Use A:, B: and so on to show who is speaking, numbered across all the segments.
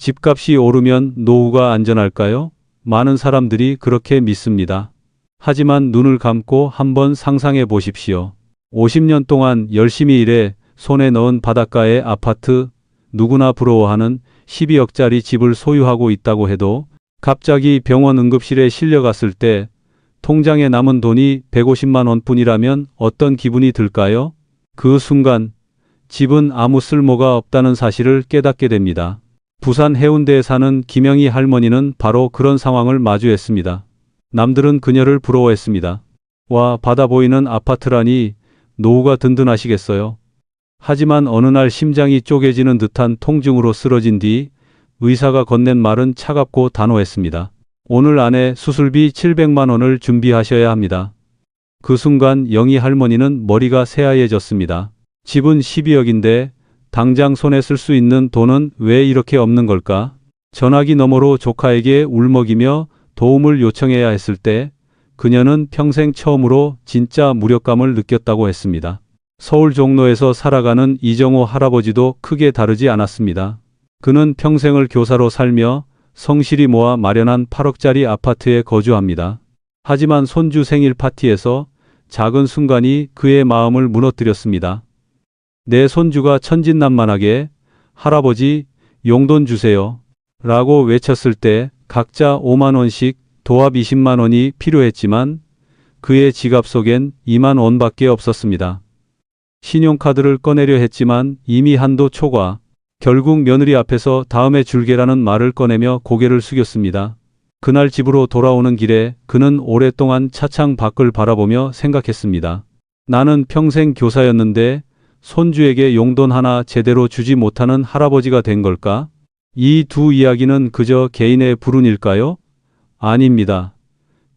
A: 집값이 오르면 노후가 안전할까요? 많은 사람들이 그렇게 믿습니다. 하지만 눈을 감고 한번 상상해 보십시오. 50년 동안 열심히 일해 손에 넣은 바닷가의 아파트, 누구나 부러워하는 12억짜리 집을 소유하고 있다고 해도 갑자기 병원 응급실에 실려갔을 때 통장에 남은 돈이 150만 원뿐이라면 어떤 기분이 들까요? 그 순간 집은 아무 쓸모가 없다는 사실을 깨닫게 됩니다. 부산 해운대에 사는 김영희 할머니는 바로 그런 상황을 마주했습니다. 남들은 그녀를 부러워했습니다. 와, 바다 보이는 아파트라니 노후가 든든하시겠어요. 하지만 어느 날 심장이 쪼개지는 듯한 통증으로 쓰러진 뒤 의사가 건넨 말은 차갑고 단호했습니다. 오늘 안에 수술비 700만 원을 준비하셔야 합니다. 그 순간 영희 할머니는 머리가 새하얘졌습니다. 집은 12억인데 당장 손에 쓸 수 있는 돈은 왜 이렇게 없는 걸까? 전화기 너머로 조카에게 울먹이며 도움을 요청해야 했을 때 그녀는 평생 처음으로 진짜 무력감을 느꼈다고 했습니다. 서울 종로에서 살아가는 이정호 할아버지도 크게 다르지 않았습니다. 그는 평생을 교사로 살며 성실히 모아 마련한 8억짜리 아파트에 거주합니다. 하지만 손주 생일 파티에서 작은 순간이 그의 마음을 무너뜨렸습니다. 내 손주가 천진난만하게 할아버지 용돈 주세요 라고 외쳤을 때 각자 5만 원씩 도합 20만 원이 필요했지만 그의 지갑 속엔 2만 원밖에 없었습니다. 신용카드를 꺼내려 했지만 이미 한도 초과. 결국 며느리 앞에서 다음에 줄게라는 말을 꺼내며 고개를 숙였습니다. 그날 집으로 돌아오는 길에 그는 오랫동안 차창 밖을 바라보며 생각했습니다. 나는 평생 교사였는데 손주에게 용돈 하나 제대로 주지 못하는 할아버지가 된 걸까? 이 두 이야기는 그저 개인의 불운일까요? 아닙니다.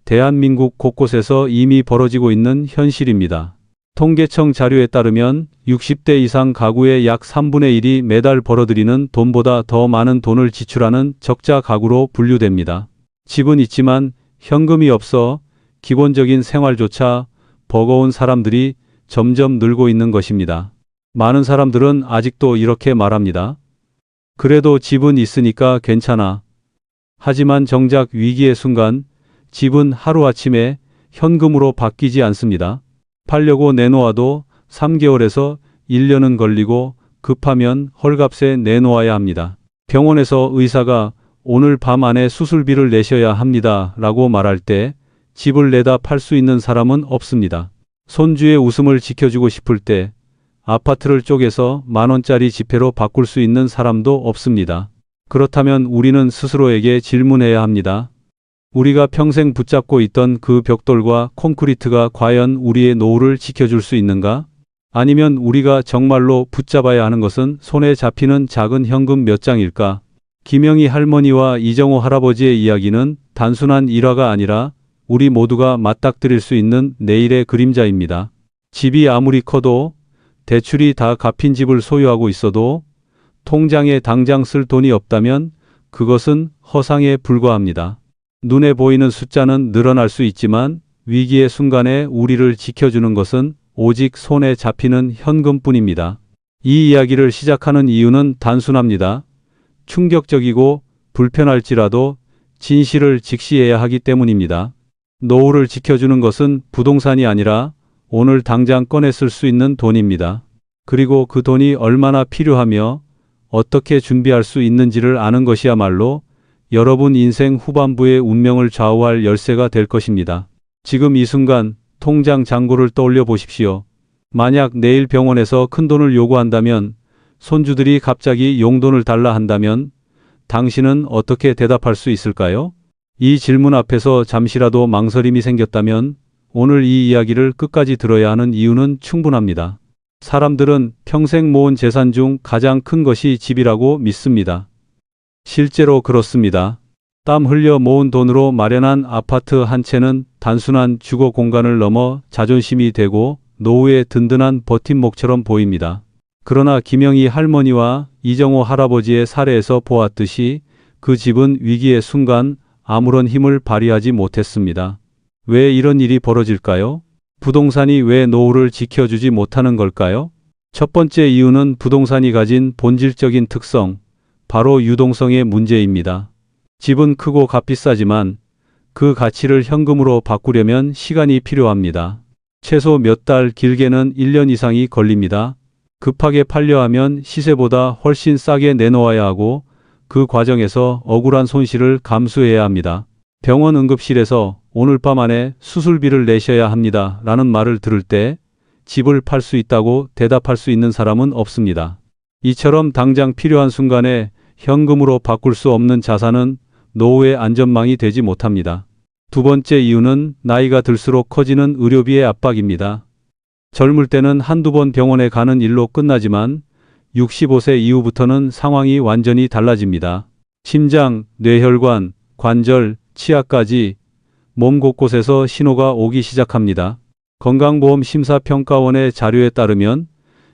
A: 대한민국 곳곳에서 이미 벌어지고 있는 현실입니다. 통계청 자료에 따르면 60대 이상 가구의 약 3분의 1이 매달 벌어들이는 돈보다 더 많은 돈을 지출하는 적자 가구로 분류됩니다. 집은 있지만 현금이 없어 기본적인 생활조차 버거운 사람들이 점점 늘고 있는 것입니다. 많은 사람들은 아직도 이렇게 말합니다. 그래도 집은 있으니까 괜찮아. 하지만 정작 위기의 순간 집은 하루아침에 현금으로 바뀌지 않습니다. 팔려고 내놓아도 3개월에서 1년은 걸리고 급하면 헐값에 내놓아야 합니다. 병원에서 의사가 오늘 밤 안에 수술비를 내셔야 합니다 라고 말할 때 집을 내다 팔 수 있는 사람은 없습니다. 손주의 웃음을 지켜주고 싶을 때 아파트를 쪼개서 10,000원짜리 지폐로 바꿀 수 있는 사람도 없습니다. 그렇다면 우리는 스스로에게 질문해야 합니다. 우리가 평생 붙잡고 있던 그 벽돌과 콘크리트가 과연 우리의 노후를 지켜줄 수 있는가? 아니면 우리가 정말로 붙잡아야 하는 것은 손에 잡히는 작은 현금 몇 장일까? 김영희 할머니와 이정호 할아버지의 이야기는 단순한 일화가 아니라 우리 모두가 맞닥뜨릴 수 있는 내일의 그림자입니다. 집이 아무리 커도 대출이 다 갚인 집을 소유하고 있어도 통장에 당장 쓸 돈이 없다면 그것은 허상에 불과합니다. 눈에 보이는 숫자는 늘어날 수 있지만 위기의 순간에 우리를 지켜주는 것은 오직 손에 잡히는 현금뿐입니다. 이 이야기를 시작하는 이유는 단순합니다. 충격적이고 불편할지라도 진실을 직시해야 하기 때문입니다. 노후를 지켜주는 것은 부동산이 아니라 오늘 당장 꺼내 쓸 수 있는 돈입니다. 그리고 그 돈이 얼마나 필요하며 어떻게 준비할 수 있는지를 아는 것이야말로 여러분 인생 후반부의 운명을 좌우할 열쇠가 될 것입니다. 지금 이 순간 통장 잔고를 떠올려 보십시오. 만약 내일 병원에서 큰 돈을 요구한다면, 손주들이 갑자기 용돈을 달라 한다면 당신은 어떻게 대답할 수 있을까요? 이 질문 앞에서 잠시라도 망설임이 생겼다면 오늘 이 이야기를 끝까지 들어야 하는 이유는 충분합니다. 사람들은 평생 모은 재산 중 가장 큰 것이 집이라고 믿습니다. 실제로 그렇습니다. 땀 흘려 모은 돈으로 마련한 아파트 한 채는 단순한 주거 공간을 넘어 자존심이 되고 노후의 든든한 버팀목처럼 보입니다. 그러나 김영희 할머니와 이정호 할아버지의 사례에서 보았듯이 그 집은 위기의 순간 아무런 힘을 발휘하지 못했습니다. 왜 이런 일이 벌어질까요? 부동산이 왜 노후를 지켜주지 못하는 걸까요? 첫 번째 이유는 부동산이 가진 본질적인 특성, 바로 유동성의 문제입니다. 집은 크고 값비싸지만 그 가치를 현금으로 바꾸려면 시간이 필요합니다. 최소 몇 달, 길게는 1년 이상이 걸립니다. 급하게 팔려 하면 시세보다 훨씬 싸게 내놓아야 하고 그 과정에서 억울한 손실을 감수해야 합니다. 병원 응급실에서 오늘 밤 안에 수술비를 내셔야 합니다. 라는 말을 들을 때 집을 팔 수 있다고 대답할 수 있는 사람은 없습니다. 이처럼 당장 필요한 순간에 현금으로 바꿀 수 없는 자산은 노후의 안전망이 되지 못합니다. 두 번째 이유는 나이가 들수록 커지는 의료비의 압박입니다. 젊을 때는 한두 번 병원에 가는 일로 끝나지만 65세 이후부터는 상황이 완전히 달라집니다. 심장, 뇌혈관, 관절, 치아까지 몸 곳곳에서 신호가 오기 시작합니다. 건강보험 심사평가원의 자료에 따르면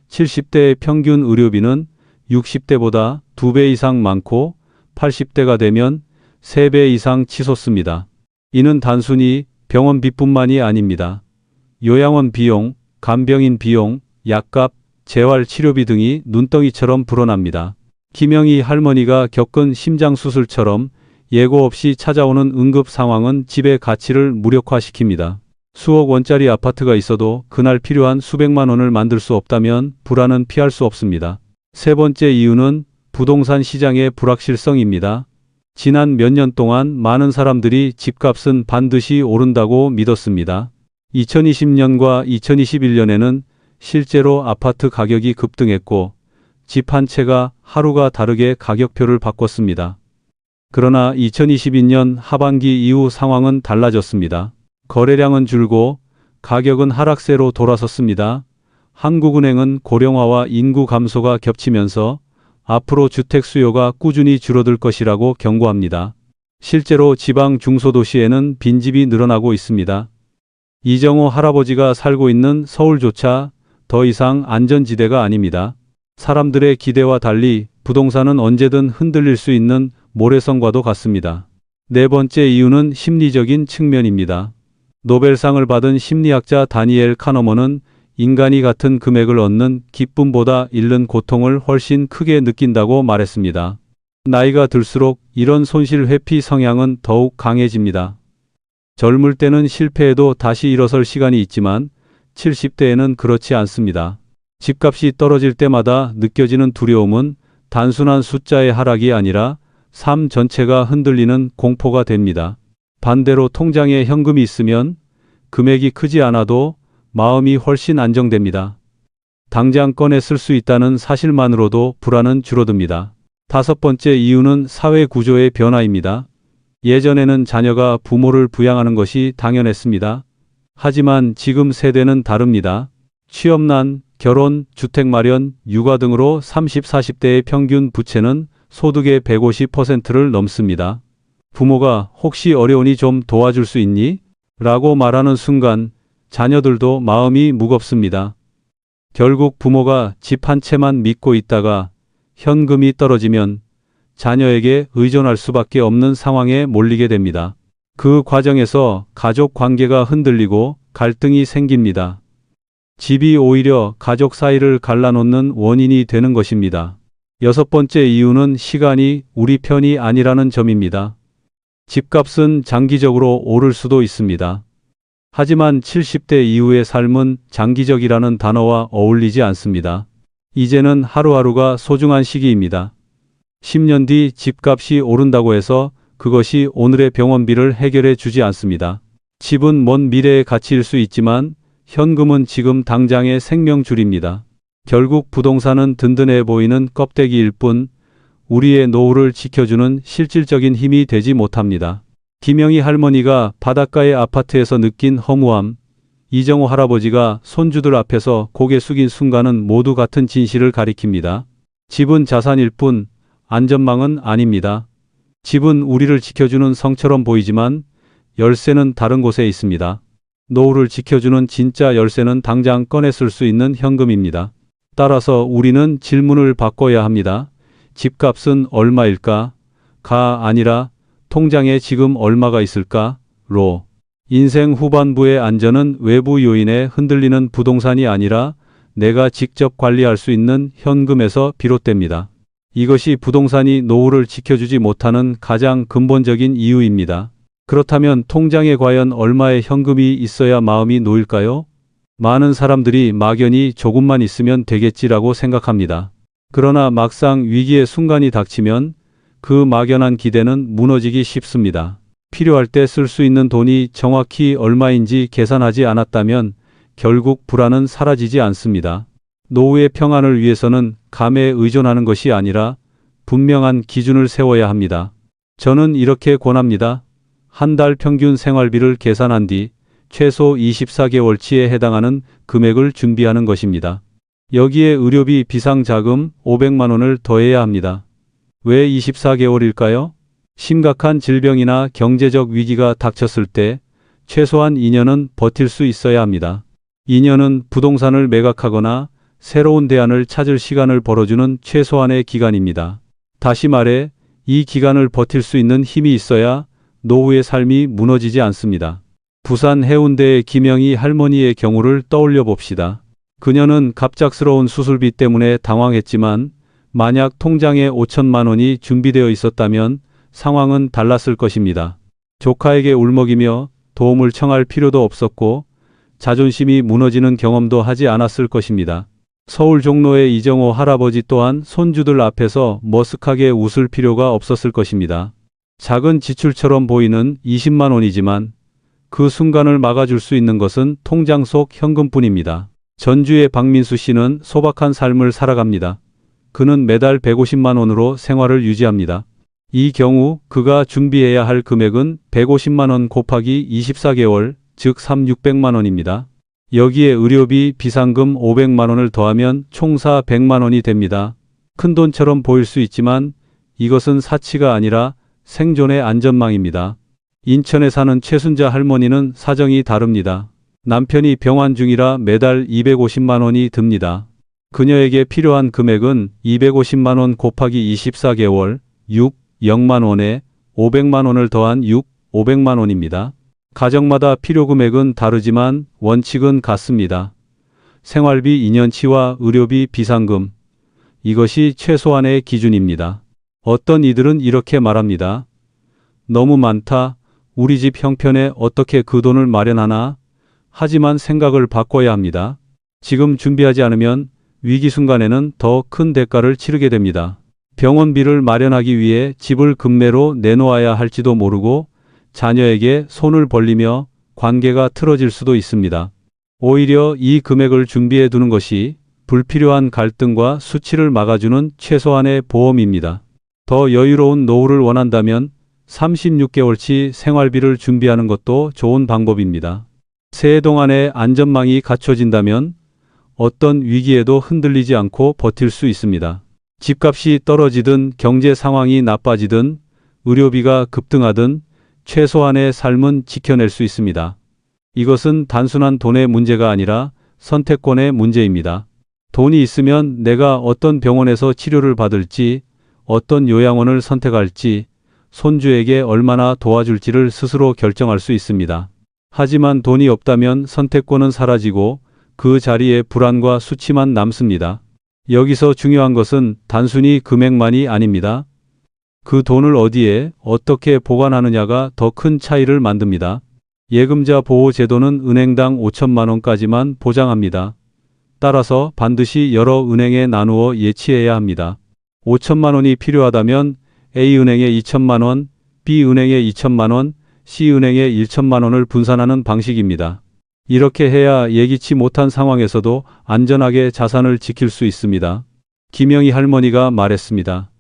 A: 70대의 평균 의료비는 60대보다 2배 이상 많고 80대가 되면 3배 이상 치솟습니다. 이는 단순히 병원비뿐만이 아닙니다. 요양원 비용, 간병인 비용, 약값, 재활치료비 등이 눈덩이처럼 불어납니다. 김영희 할머니가 겪은 심장수술처럼 예고 없이 찾아오는 응급 상황은 집의 가치를 무력화시킵니다. 수억 원짜리 아파트가 있어도 그날 필요한 수백만 원을 만들 수 없다면 불안은 피할 수 없습니다. 세 번째 이유는 부동산 시장의 불확실성입니다. 지난 몇 년 동안 많은 사람들이 집값은 반드시 오른다고 믿었습니다. 2020년과 2021년에는 실제로 아파트 가격이 급등했고 집 한 채가 하루가 다르게 가격표를 바꿨습니다. 그러나 2022년 하반기 이후 상황은 달라졌습니다. 거래량은 줄고 가격은 하락세로 돌아섰습니다. 한국은행은 고령화와 인구 감소가 겹치면서 앞으로 주택 수요가 꾸준히 줄어들 것이라고 경고합니다. 실제로 지방 중소도시에는 빈집이 늘어나고 있습니다. 이정호 할아버지가 살고 있는 서울조차 더 이상 안전지대가 아닙니다. 사람들의 기대와 달리 부동산은 언제든 흔들릴 수 있는 모래성과도 같습니다. 네 번째 이유는 심리적인 측면입니다. 노벨상을 받은 심리학자 다니엘 카너먼은 인간이 같은 금액을 얻는 기쁨보다 잃는 고통을 훨씬 크게 느낀다고 말했습니다. 나이가 들수록 이런 손실 회피 성향은 더욱 강해집니다. 젊을 때는 실패해도 다시 일어설 시간이 있지만 70대에는 그렇지 않습니다. 집값이 떨어질 때마다 느껴지는 두려움은 단순한 숫자의 하락이 아니라 삶 전체가 흔들리는 공포가 됩니다. 반대로 통장에 현금이 있으면 금액이 크지 않아도 마음이 훨씬 안정됩니다. 당장 꺼내 쓸 수 있다는 사실만으로도 불안은 줄어듭니다. 다섯 번째 이유는 사회 구조의 변화입니다. 예전에는 자녀가 부모를 부양하는 것이 당연했습니다. 하지만 지금 세대는 다릅니다. 취업난, 결혼, 주택 마련, 육아 등으로 30, 40대의 평균 부채는 소득의 150%를 넘습니다. 부모가 혹시 어려우니 좀 도와줄 수 있니? 라고 말하는 순간 자녀들도 마음이 무겁습니다. 결국 부모가 집 한 채만 믿고 있다가 현금이 떨어지면 자녀에게 의존할 수밖에 없는 상황에 몰리게 됩니다. 그 과정에서 가족 관계가 흔들리고 갈등이 생깁니다. 집이 오히려 가족 사이를 갈라놓는 원인이 되는 것입니다. 여섯 번째 이유는 시간이 우리 편이 아니라는 점입니다. 집값은 장기적으로 오를 수도 있습니다. 하지만 70대 이후의 삶은 장기적이라는 단어와 어울리지 않습니다. 이제는 하루하루가 소중한 시기입니다. 10년 뒤 집값이 오른다고 해서 그것이 오늘의 병원비를 해결해 주지 않습니다. 집은 먼 미래의 가치일 수 있지만 현금은 지금 당장의 생명줄입니다. 결국 부동산은 든든해 보이는 껍데기일 뿐 우리의 노후를 지켜주는 실질적인 힘이 되지 못합니다. 김영희 할머니가 바닷가의 아파트에서 느낀 허무함, 이정호 할아버지가 손주들 앞에서 고개 숙인 순간은 모두 같은 진실을 가리킵니다. 집은 자산일 뿐 안전망은 아닙니다. 집은 우리를 지켜주는 성처럼 보이지만 열쇠는 다른 곳에 있습니다. 노후를 지켜주는 진짜 열쇠는 당장 꺼내 쓸 수 있는 현금입니다. 따라서 우리는 질문을 바꿔야 합니다. 집값은 얼마일까? 가 아니라 통장에 지금 얼마가 있을까?로. 인생 후반부의 안전은 외부 요인에 흔들리는 부동산이 아니라 내가 직접 관리할 수 있는 현금에서 비롯됩니다. 이것이 부동산이 노후를 지켜주지 못하는 가장 근본적인 이유입니다. 그렇다면 통장에 과연 얼마의 현금이 있어야 마음이 놓일까요? 많은 사람들이 막연히 조금만 있으면 되겠지라고 생각합니다. 그러나 막상 위기의 순간이 닥치면 그 막연한 기대는 무너지기 쉽습니다. 필요할 때 쓸 수 있는 돈이 정확히 얼마인지 계산하지 않았다면 결국 불안은 사라지지 않습니다. 노후의 평안을 위해서는 감에 의존하는 것이 아니라 분명한 기준을 세워야 합니다. 저는 이렇게 권합니다. 한 달 평균 생활비를 계산한 뒤 최소 24개월치에 해당하는 금액을 준비하는 것입니다. 여기에 의료비 비상자금 500만 원을 더해야 합니다. 왜 24개월일까요? 심각한 질병이나 경제적 위기가 닥쳤을 때 최소한 2년은 버틸 수 있어야 합니다. 2년은 부동산을 매각하거나 새로운 대안을 찾을 시간을 벌어주는 최소한의 기간입니다. 다시 말해, 이 기간을 버틸 수 있는 힘이 있어야 노후의 삶이 무너지지 않습니다. 부산 해운대의 김영희 할머니의 경우를 떠올려 봅시다. 그녀는 갑작스러운 수술비 때문에 당황했지만 만약 통장에 5천만 원이 준비되어 있었다면 상황은 달랐을 것입니다. 조카에게 울먹이며 도움을 청할 필요도 없었고 자존심이 무너지는 경험도 하지 않았을 것입니다. 서울 종로의 이정호 할아버지 또한 손주들 앞에서 머쓱하게 웃을 필요가 없었을 것입니다. 작은 지출처럼 보이는 20만 원이지만 그 순간을 막아줄 수 있는 것은 통장 속 현금뿐입니다. 전주의 박민수 씨는 소박한 삶을 살아갑니다. 그는 매달 150만 원으로 생활을 유지합니다. 이 경우 그가 준비해야 할 금액은 150만 원 곱하기 24개월, 즉 600만 원입니다. 여기에 의료비 비상금 500만 원을 더하면 총 100만 원이 됩니다. 큰 돈처럼 보일 수 있지만 이것은 사치가 아니라 생존의 안전망입니다. 인천에 사는 최순자 할머니는 사정이 다릅니다. 남편이 병환 중이라 매달 250만 원이 듭니다. 그녀에게 필요한 금액은 250만 원 곱하기 24개월, 0만 원에 500만 원을 더한 500만 원입니다. 가정마다 필요 금액은 다르지만 원칙은 같습니다. 생활비 2년치와 의료비 비상금. 이것이 최소한의 기준입니다. 어떤 이들은 이렇게 말합니다. 너무 많다. 우리 집 형편에 어떻게 그 돈을 마련하나? 하지만 생각을 바꿔야 합니다. 지금 준비하지 않으면 위기 순간에는 더 큰 대가를 치르게 됩니다. 병원비를 마련하기 위해 집을 급매로 내놓아야 할지도 모르고 자녀에게 손을 벌리며 관계가 틀어질 수도 있습니다. 오히려 이 금액을 준비해 두는 것이 불필요한 갈등과 수치를 막아주는 최소한의 보험입니다. 더 여유로운 노후를 원한다면 36개월치 생활비를 준비하는 것도 좋은 방법입니다. 새해 동안에 안전망이 갖춰진다면 어떤 위기에도 흔들리지 않고 버틸 수 있습니다. 집값이 떨어지든 경제 상황이 나빠지든 의료비가 급등하든 최소한의 삶은 지켜낼 수 있습니다. 이것은 단순한 돈의 문제가 아니라 선택권의 문제입니다. 돈이 있으면 내가 어떤 병원에서 치료를 받을지, 어떤 요양원을 선택할지, 손주에게 얼마나 도와줄지를 스스로 결정할 수 있습니다. 하지만 돈이 없다면 선택권은 사라지고 그 자리에 불안과 수치만 남습니다. 여기서 중요한 것은 단순히 금액만이 아닙니다. 그 돈을 어디에 어떻게 보관하느냐가 더 큰 차이를 만듭니다. 예금자 보호 제도는 은행당 5천만 원까지만 보장합니다. 따라서 반드시 여러 은행에 나누어 예치해야 합니다. 5천만 원이 필요하다면 A은행에 2천만 원, B은행에 2천만 원, C은행에 1천만 원을 분산하는 방식입니다. 이렇게 해야 예기치 못한 상황에서도 안전하게 자산을 지킬 수 있습니다. 김영희 할머니가 말했습니다.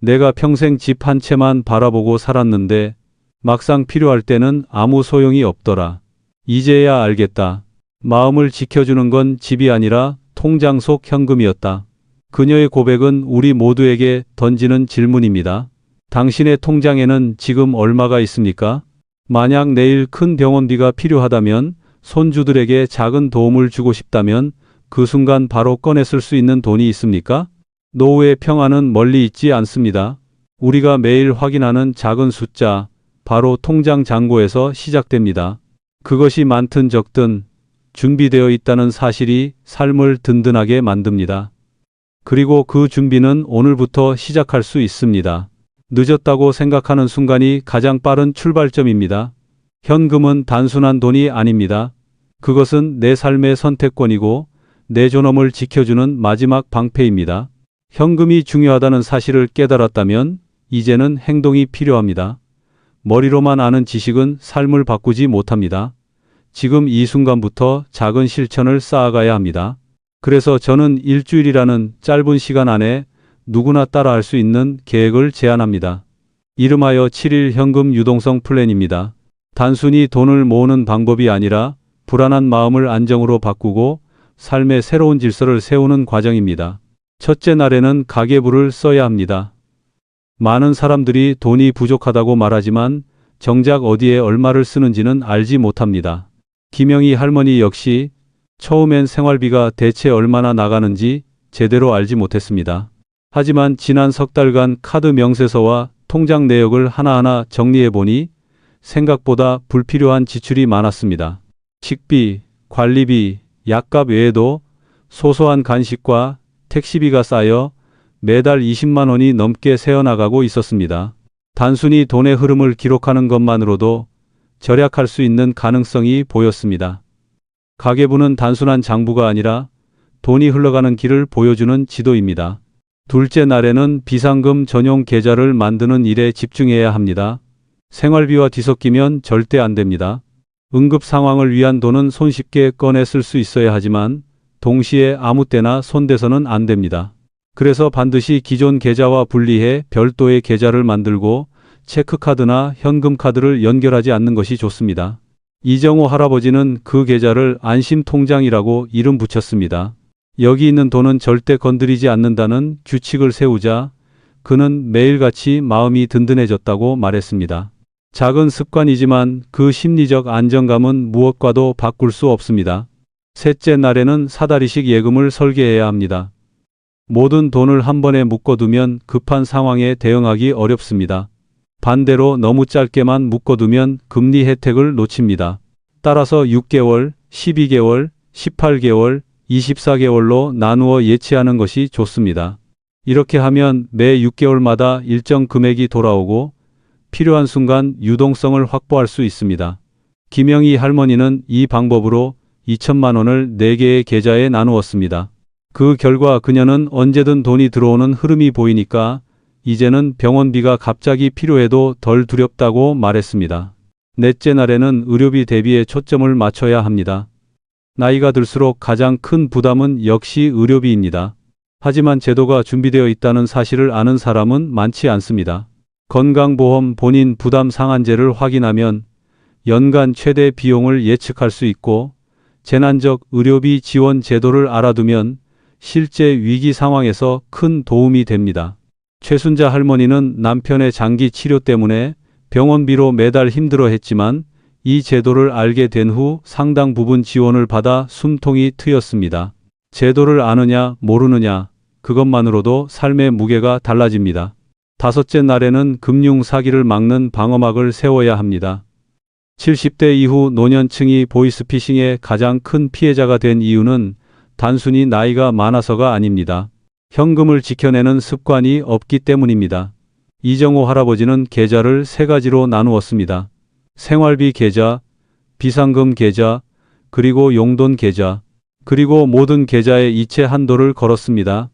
A: 내가 평생 집 한 채만 바라보고 살았는데 막상 필요할 때는 아무 소용이 없더라. 이제야 알겠다. 마음을 지켜주는 건 집이 아니라 통장 속 현금이었다. 그녀의 고백은 우리 모두에게 던지는 질문입니다. 당신의 통장에는 지금 얼마가 있습니까? 만약 내일 큰 병원비가 필요하다면, 손주들에게 작은 도움을 주고 싶다면 그 순간 바로 꺼내 쓸 수 있는 돈이 있습니까? 노후의 평안은 멀리 있지 않습니다. 우리가 매일 확인하는 작은 숫자, 바로 통장 잔고에서 시작됩니다. 그것이 많든 적든 준비되어 있다는 사실이 삶을 든든하게 만듭니다. 그리고 그 준비는 오늘부터 시작할 수 있습니다. 늦었다고 생각하는 순간이 가장 빠른 출발점입니다. 현금은 단순한 돈이 아닙니다. 그것은 내 삶의 선택권이고 내 존엄을 지켜주는 마지막 방패입니다. 현금이 중요하다는 사실을 깨달았다면 이제는 행동이 필요합니다. 머리로만 아는 지식은 삶을 바꾸지 못합니다. 지금 이 순간부터 작은 실천을 쌓아가야 합니다. 그래서 저는 일주일이라는 짧은 시간 안에 누구나 따라할 수 있는 계획을 제안합니다. 이름하여 7일 현금 유동성 플랜입니다. 단순히 돈을 모으는 방법이 아니라 불안한 마음을 안정으로 바꾸고 삶의 새로운 질서를 세우는 과정입니다. 첫째 날에는 가계부를 써야 합니다. 많은 사람들이 돈이 부족하다고 말하지만 정작 어디에 얼마를 쓰는지는 알지 못합니다. 김영희 할머니 역시 처음엔 생활비가 대체 얼마나 나가는지 제대로 알지 못했습니다. 하지만 지난 석 달간 카드 명세서와 통장 내역을 하나하나 정리해보니 생각보다 불필요한 지출이 많았습니다. 식비, 관리비, 약값 외에도 소소한 간식과 택시비가 쌓여 매달 20만 원이 넘게 새어나가고 있었습니다. 단순히 돈의 흐름을 기록하는 것만으로도 절약할 수 있는 가능성이 보였습니다. 가계부는 단순한 장부가 아니라 돈이 흘러가는 길을 보여주는 지도입니다. 둘째 날에는 비상금 전용 계좌를 만드는 일에 집중해야 합니다. 생활비와 뒤섞이면 절대 안 됩니다. 응급 상황을 위한 돈은 손쉽게 꺼내 쓸 수 있어야 하지만 동시에 아무 때나 손대서는 안 됩니다. 그래서 반드시 기존 계좌와 분리해 별도의 계좌를 만들고 체크카드나 현금카드를 연결하지 않는 것이 좋습니다. 이정호 할아버지는 그 계좌를 안심통장이라고 이름 붙였습니다. 여기 있는 돈은 절대 건드리지 않는다는 규칙을 세우자 그는 매일같이 마음이 든든해졌다고 말했습니다. 작은 습관이지만 그 심리적 안정감은 무엇과도 바꿀 수 없습니다. 셋째 날에는 사다리식 예금을 설계해야 합니다. 모든 돈을 한 번에 묶어두면 급한 상황에 대응하기 어렵습니다. 반대로 너무 짧게만 묶어두면 금리 혜택을 놓칩니다. 따라서 6개월, 12개월, 18개월, 24개월로 나누어 예치하는 것이 좋습니다. 이렇게 하면 매 6개월마다 일정 금액이 돌아오고 필요한 순간 유동성을 확보할 수 있습니다. 김영희 할머니는 이 방법으로 2천만 원을 4개의 계좌에 나누었습니다. 그 결과 그녀는 언제든 돈이 들어오는 흐름이 보이니까 이제는 병원비가 갑자기 필요해도 덜 두렵다고 말했습니다. 넷째 날에는 의료비 대비에 초점을 맞춰야 합니다. 나이가 들수록 가장 큰 부담은 역시 의료비입니다. 하지만 제도가 준비되어 있다는 사실을 아는 사람은 많지 않습니다. 건강보험 본인 부담 상한제를 확인하면 연간 최대 비용을 예측할 수 있고 재난적 의료비 지원 제도를 알아두면 실제 위기 상황에서 큰 도움이 됩니다. 최순자 할머니는 남편의 장기 치료 때문에 병원비로 매달 힘들어했지만 이 제도를 알게 된 후 상당 부분 지원을 받아 숨통이 트였습니다. 제도를 아느냐 모르느냐 그것만으로도 삶의 무게가 달라집니다. 다섯째 날에는 금융 사기를 막는 방어막을 세워야 합니다. 70대 이후 노년층이 보이스피싱의 가장 큰 피해자가 된 이유는 단순히 나이가 많아서가 아닙니다. 현금을 지켜내는 습관이 없기 때문입니다. 이정호 할아버지는 계좌를 3가지로 나누었습니다. 생활비 계좌, 비상금 계좌, 그리고 용돈 계좌, 그리고 모든 계좌에 이체 한도를 걸었습니다.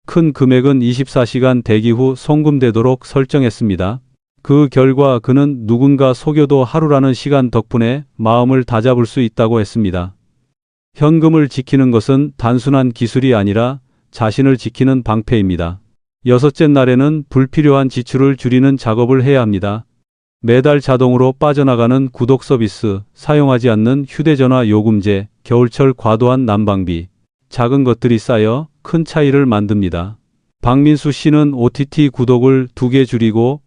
A: 큰 금액은 24시간 대기 후 송금되도록 설정했습니다. 그 결과 그는 누군가 속여도 하루라는 시간 덕분에 마음을 다잡을 수 있다고 했습니다. 현금을 지키는 것은 단순한 기술이 아니라 자신을 지키는 방패입니다. 여섯째 날에는 불필요한 지출을 줄이는 작업을 해야 합니다. 매달 자동으로 빠져나가는 구독 서비스, 사용하지 않는 휴대전화 요금제, 겨울철 과도한 난방비, 작은 것들이 쌓여 큰 차이를 만듭니다. 박민수 씨는 OTT 구독을 2개 줄이고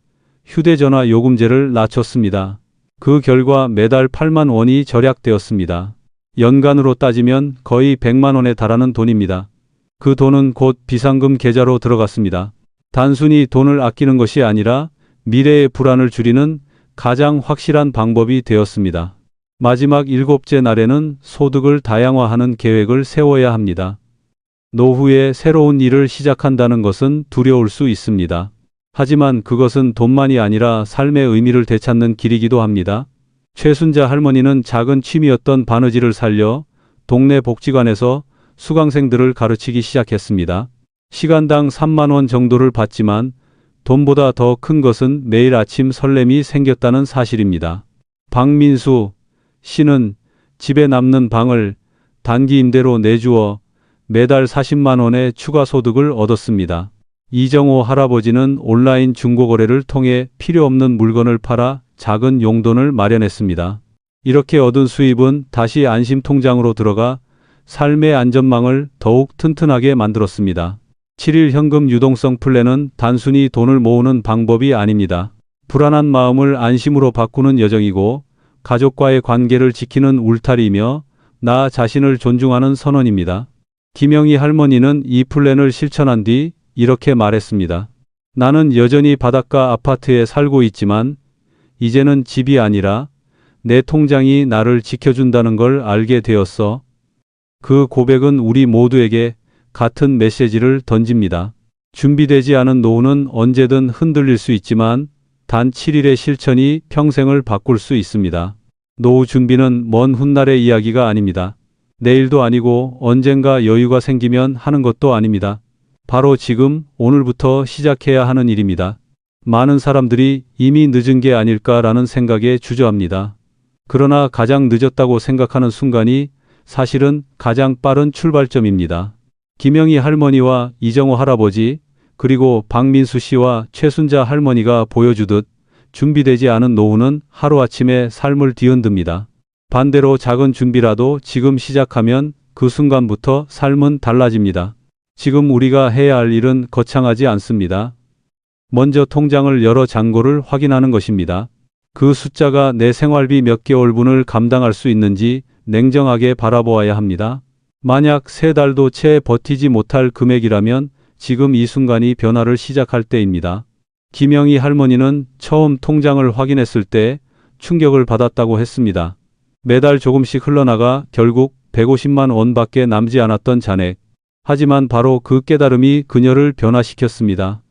A: 휴대전화 요금제를 낮췄습니다. 그 결과 매달 8만 원이 절약되었습니다. 연간으로 따지면 거의 100만 원에 달하는 돈입니다. 그 돈은 곧 비상금 계좌로 들어갔습니다. 단순히 돈을 아끼는 것이 아니라 미래의 불안을 줄이는 가장 확실한 방법이 되었습니다. 마지막 7째 날에는 소득을 다양화하는 계획을 세워야 합니다. 노후에 새로운 일을 시작한다는 것은 두려울 수 있습니다. 하지만 그것은 돈만이 아니라 삶의 의미를 되찾는 길이기도 합니다. 최순자 할머니는 작은 취미였던 바느질을 살려 동네 복지관에서 수강생들을 가르치기 시작했습니다. 시간당 3만 원 정도를 받지만 돈보다 더 큰 것은 매일 아침 설렘이 생겼다는 사실입니다. 박민수 씨는 집에 남는 방을 단기 임대로 내주어 매달 40만 원의 추가 소득을 얻었습니다. 이정호 할아버지는 온라인 중고거래를 통해 필요 없는 물건을 팔아 작은 용돈을 마련했습니다. 이렇게 얻은 수입은 다시 안심통장으로 들어가 삶의 안전망을 더욱 튼튼하게 만들었습니다. 7일 현금 유동성 플랜은 단순히 돈을 모으는 방법이 아닙니다. 불안한 마음을 안심으로 바꾸는 여정이고 가족과의 관계를 지키는 울타리이며 나 자신을 존중하는 선언입니다. 김영희 할머니는 이 플랜을 실천한 뒤 이렇게 말했습니다. 나는 여전히 바닷가 아파트에 살고 있지만 이제는 집이 아니라 내 통장이 나를 지켜준다는 걸 알게 되었어. 그 고백은 우리 모두에게 같은 메시지를 던집니다. 준비되지 않은 노후는 언제든 흔들릴 수 있지만 단 7일의 실천이 평생을 바꿀 수 있습니다. 노후 준비는 먼 훗날의 이야기가 아닙니다. 내일도 아니고 언젠가 여유가 생기면 하는 것도 아닙니다. 바로 지금 오늘부터 시작해야 하는 일입니다. 많은 사람들이 이미 늦은 게 아닐까라는 생각에 주저합니다. 그러나 가장 늦었다고 생각하는 순간이 사실은 가장 빠른 출발점입니다. 김영희 할머니와 이정호 할아버지 그리고 박민수 씨와 최순자 할머니가 보여주듯 준비되지 않은 노후는 하루아침에 삶을 뒤흔듭니다. 반대로 작은 준비라도 지금 시작하면 그 순간부터 삶은 달라집니다. 지금 우리가 해야 할 일은 거창하지 않습니다. 먼저 통장을 열어 잔고를 확인하는 것입니다. 그 숫자가 내 생활비 몇 개월분을 감당할 수 있는지 냉정하게 바라보아야 합니다. 만약 3달도 채 버티지 못할 금액이라면 지금 이 순간이 변화를 시작할 때입니다. 김영희 할머니는 처음 통장을 확인했을 때 충격을 받았다고 했습니다. 매달 조금씩 흘러나가 결국 150만 원밖에 남지 않았던 잔액. 하지만 바로 그 깨달음이 그녀를 변화시켰습니다.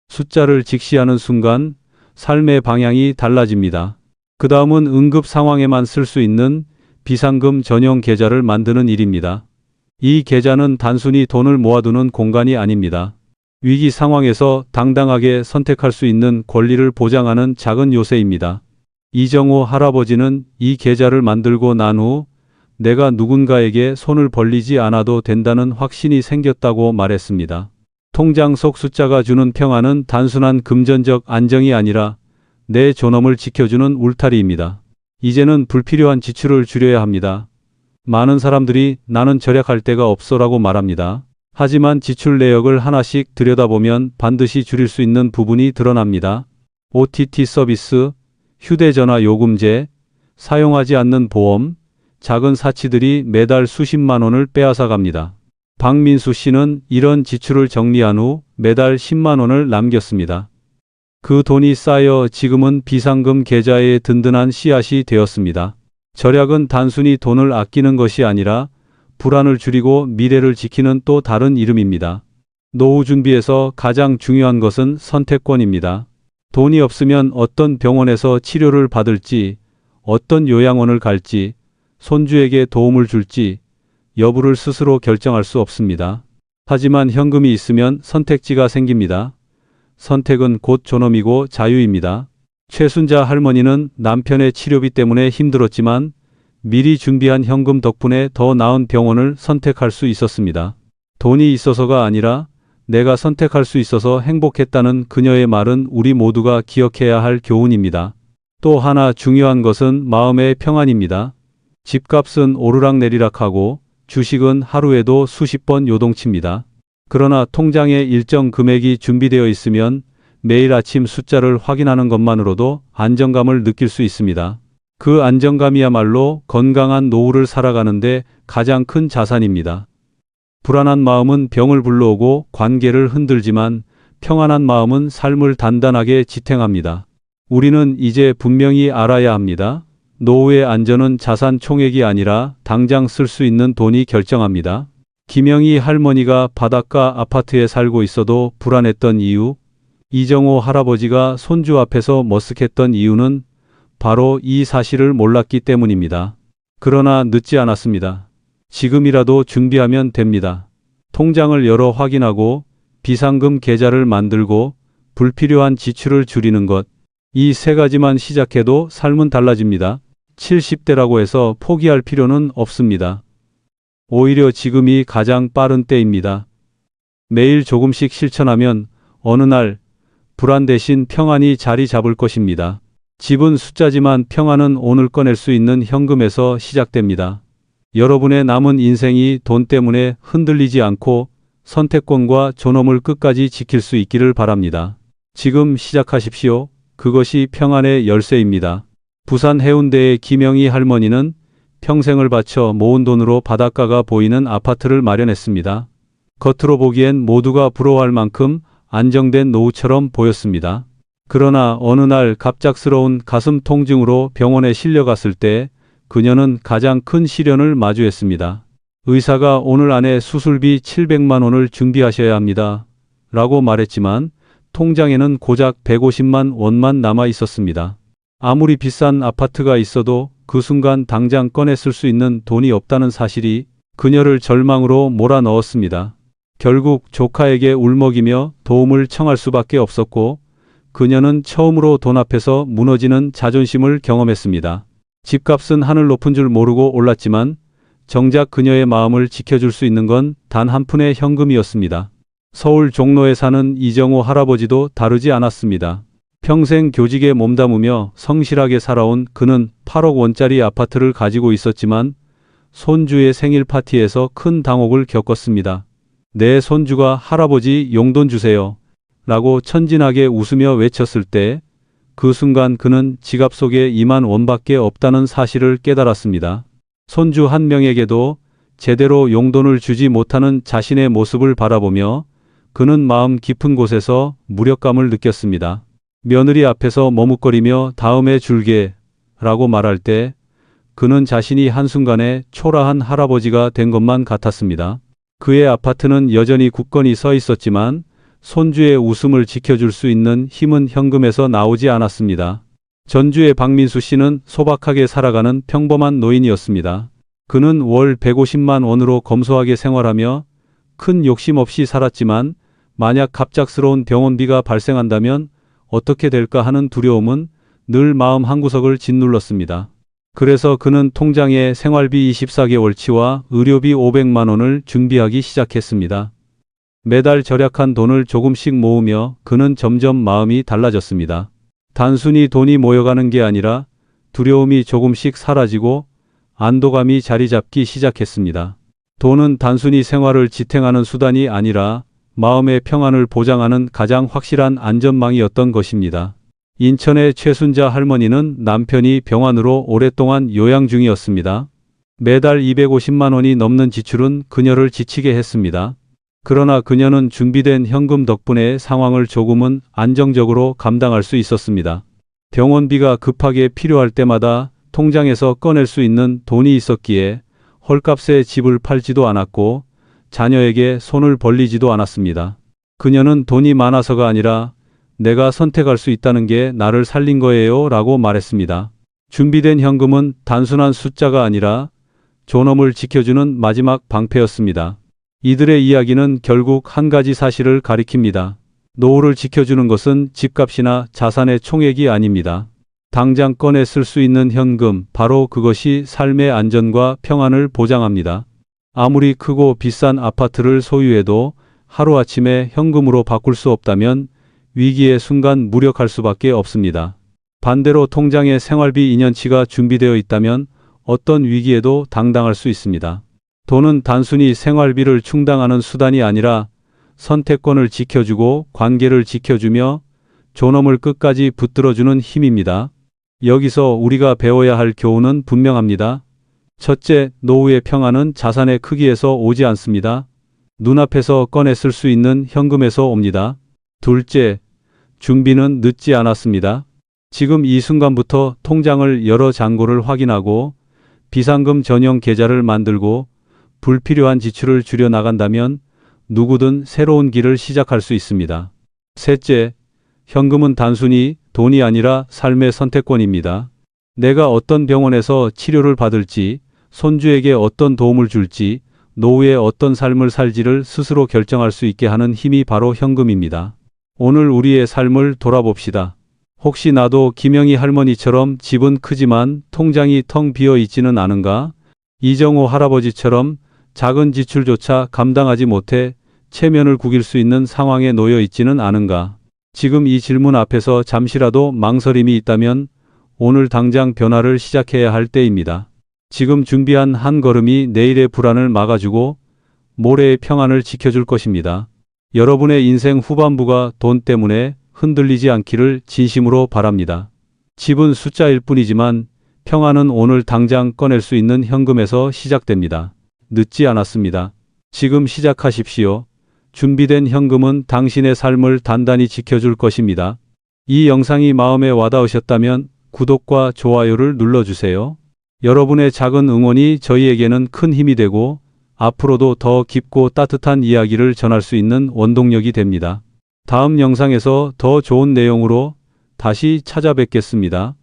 A: 숫자를 직시하는 순간 삶의 방향이 달라집니다. 그 다음은 응급 상황에만 쓸 수 있는 비상금 전용 계좌를 만드는 일입니다. 이 계좌는 단순히 돈을 모아두는 공간이 아닙니다. 위기 상황에서 당당하게 선택할 수 있는 권리를 보장하는 작은 요새입니다. 이정호 할아버지는 이 계좌를 만들고 난 후 내가 누군가에게 손을 벌리지 않아도 된다는 확신이 생겼다고 말했습니다. 통장 속 숫자가 주는 평안은 단순한 금전적 안정이 아니라 내 존엄을 지켜주는 울타리입니다. 이제는 불필요한 지출을 줄여야 합니다. 많은 사람들이 나는 절약할 데가 없어라고 말합니다. 하지만 지출 내역을 하나씩 들여다보면 반드시 줄일 수 있는 부분이 드러납니다. OTT 서비스, 휴대전화 요금제, 사용하지 않는 보험, 작은 사치들이 매달 수십만 원을 빼앗아 갑니다. 박민수 씨는 이런 지출을 정리한 후 매달 10만 원을 남겼습니다. 그 돈이 쌓여 지금은 비상금 계좌의 든든한 씨앗이 되었습니다. 절약은 단순히 돈을 아끼는 것이 아니라 불안을 줄이고 미래를 지키는 또 다른 이름입니다. 노후 준비에서 가장 중요한 것은 선택권입니다. 돈이 없으면 어떤 병원에서 치료를 받을지, 어떤 요양원을 갈지, 손주에게 도움을 줄지 여부를 스스로 결정할 수 없습니다. 하지만 현금이 있으면 선택지가 생깁니다. 선택은 곧 존엄이고 자유입니다. 최순자 할머니는 남편의 치료비 때문에 힘들었지만 미리 준비한 현금 덕분에 더 나은 병원을 선택할 수 있었습니다. 돈이 있어서가 아니라 내가 선택할 수 있어서 행복했다는 그녀의 말은 우리 모두가 기억해야 할 교훈입니다. 또 하나 중요한 것은 마음의 평안입니다. 집값은 오르락내리락하고 주식은 하루에도 수십 번 요동칩니다. 그러나 통장에 일정 금액이 준비되어 있으면 매일 아침 숫자를 확인하는 것만으로도 안정감을 느낄 수 있습니다. 그 안정감이야말로 건강한 노후를 살아가는데 가장 큰 자산입니다. 불안한 마음은 병을 불러오고 관계를 흔들지만 평안한 마음은 삶을 단단하게 지탱합니다. 우리는 이제 분명히 알아야 합니다. 노후의 안전은 자산 총액이 아니라 당장 쓸 수 있는 돈이 결정합니다. 김영희 할머니가 바닷가 아파트에 살고 있어도 불안했던 이유, 이정호 할아버지가 손주 앞에서 머쓱했던 이유는 바로 이 사실을 몰랐기 때문입니다. 그러나 늦지 않았습니다. 지금이라도 준비하면 됩니다. 통장을 열어 확인하고 비상금 계좌를 만들고 불필요한 지출을 줄이는 것. 이 세 가지만 시작해도 삶은 달라집니다. 70대라고 해서 포기할 필요는 없습니다. 오히려 지금이 가장 빠른 때입니다. 매일 조금씩 실천하면 어느 날 불안 대신 평안이 자리 잡을 것입니다. 집은 숫자지만 평안은 오늘 꺼낼 수 있는 현금에서 시작됩니다. 여러분의 남은 인생이 돈 때문에 흔들리지 않고 선택권과 존엄을 끝까지 지킬 수 있기를 바랍니다. 지금 시작하십시오. 그것이 평안의 열쇠입니다. 부산 해운대의 김영희 할머니는 평생을 바쳐 모은 돈으로 바닷가가 보이는 아파트를 마련했습니다. 겉으로 보기엔 모두가 부러워할 만큼 안정된 노후처럼 보였습니다. 그러나 어느 날 갑작스러운 가슴 통증으로 병원에 실려갔을 때 그녀는 가장 큰 시련을 마주했습니다. 의사가 오늘 안에 수술비 700만 원을 준비하셔야 합니다. 라고 말했지만 통장에는 고작 150만 원만 남아 있었습니다. 아무리 비싼 아파트가 있어도 그 순간 당장 꺼내 쓸 수 있는 돈이 없다는 사실이 그녀를 절망으로 몰아넣었습니다. 결국 조카에게 울먹이며 도움을 청할 수밖에 없었고 그녀는 처음으로 돈 앞에서 무너지는 자존심을 경험했습니다. 집값은 하늘 높은 줄 모르고 올랐지만 정작 그녀의 마음을 지켜줄 수 있는 건 단 한 푼의 현금이었습니다. 서울 종로에 사는 이정호 할아버지도 다르지 않았습니다. 평생 교직에 몸담으며 성실하게 살아온 그는 8억 원짜리 아파트를 가지고 있었지만 손주의 생일 파티에서 큰 당혹을 겪었습니다. 내 손주가 할아버지 용돈 주세요. 라고 천진하게 웃으며 외쳤을 때 그 순간 그는 지갑 속에 2만 원밖에 없다는 사실을 깨달았습니다. 손주 한 명에게도 제대로 용돈을 주지 못하는 자신의 모습을 바라보며 그는 마음 깊은 곳에서 무력감을 느꼈습니다. 며느리 앞에서 머뭇거리며 다음에 줄게 라고 말할 때 그는 자신이 한순간에 초라한 할아버지가 된 것만 같았습니다. 그의 아파트는 여전히 굳건히 서 있었지만 손주의 웃음을 지켜줄 수 있는 힘은 현금에서 나오지 않았습니다. 전주의 박민수 씨는 소박하게 살아가는 평범한 노인이었습니다. 그는 월 150만 원으로 검소하게 생활하며 큰 욕심 없이 살았지만 만약 갑작스러운 병원비가 발생한다면 어떻게 될까 하는 두려움은 늘 마음 한구석을 짓눌렀습니다. 그래서 그는 통장에 생활비 24개월치와 의료비 500만 원을 준비하기 시작했습니다. 매달 절약한 돈을 조금씩 모으며 그는 점점 마음이 달라졌습니다. 단순히 돈이 모여가는 게 아니라 두려움이 조금씩 사라지고 안도감이 자리 잡기 시작했습니다. 돈은 단순히 생활을 지탱하는 수단이 아니라 마음의 평안을 보장하는 가장 확실한 안전망이었던 것입니다. 인천의 최순자 할머니는 남편이 병환으로 오랫동안 요양 중이었습니다. 매달 250만 원이 넘는 지출은 그녀를 지치게 했습니다. 그러나 그녀는 준비된 현금 덕분에 상황을 조금은 안정적으로 감당할 수 있었습니다. 병원비가 급하게 필요할 때마다 통장에서 꺼낼 수 있는 돈이 있었기에 헐값에 집을 팔지도 않았고 자녀에게 손을 벌리지도 않았습니다. 그녀는 돈이 많아서가 아니라 내가 선택할 수 있다는 게 나를 살린 거예요 라고 말했습니다. 준비된 현금은 단순한 숫자가 아니라 존엄을 지켜주는 마지막 방패였습니다. 이들의 이야기는 결국 한 가지 사실을 가리킵니다. 노후를 지켜주는 것은 집값이나 자산의 총액이 아닙니다. 당장 꺼내 쓸 수 있는 현금, 바로 그것이 삶의 안전과 평안을 보장합니다. 아무리 크고 비싼 아파트를 소유해도 하루아침에 현금으로 바꿀 수 없다면 위기의 순간 무력할 수밖에 없습니다. 반대로 통장에 생활비 2년치가 준비되어 있다면 어떤 위기에도 당당할 수 있습니다. 돈은 단순히 생활비를 충당하는 수단이 아니라 선택권을 지켜주고 관계를 지켜주며 존엄을 끝까지 붙들어주는 힘입니다. 여기서 우리가 배워야 할 교훈은 분명합니다. 첫째, 노후의 평안은 자산의 크기에서 오지 않습니다. 눈앞에서 꺼내 쓸 수 있는 현금에서 옵니다. 둘째, 준비는 늦지 않았습니다. 지금 이 순간부터 통장을 열어 잔고를 확인하고 비상금 전용 계좌를 만들고 불필요한 지출을 줄여 나간다면 누구든 새로운 길을 시작할 수 있습니다. 셋째, 현금은 단순히 돈이 아니라 삶의 선택권입니다. 내가 어떤 병원에서 치료를 받을지, 손주에게 어떤 도움을 줄지, 노후에 어떤 삶을 살지를 스스로 결정할 수 있게 하는 힘이 바로 현금입니다. 오늘 우리의 삶을 돌아봅시다. 혹시 나도 김영희 할머니처럼 집은 크지만 통장이 텅 비어 있지는 않은가? 이정호 할아버지처럼 작은 지출조차 감당하지 못해 체면을 구길 수 있는 상황에 놓여 있지는 않은가? 지금 이 질문 앞에서 잠시라도 망설임이 있다면 오늘 당장 변화를 시작해야 할 때입니다. 지금 준비한 한 걸음이 내일의 불안을 막아주고 모레의 평안을 지켜줄 것입니다. 여러분의 인생 후반부가 돈 때문에 흔들리지 않기를 진심으로 바랍니다. 집은 숫자일 뿐이지만 평안은 오늘 당장 꺼낼 수 있는 현금에서 시작됩니다. 늦지 않았습니다. 지금 시작하십시오. 준비된 현금은 당신의 삶을 단단히 지켜줄 것입니다. 이 영상이 마음에 와닿으셨다면 구독과 좋아요를 눌러주세요. 여러분의 작은 응원이 저희에게는 큰 힘이 되고 앞으로도 더 깊고 따뜻한 이야기를 전할 수 있는 원동력이 됩니다. 다음 영상에서 더 좋은 내용으로 다시 찾아뵙겠습니다.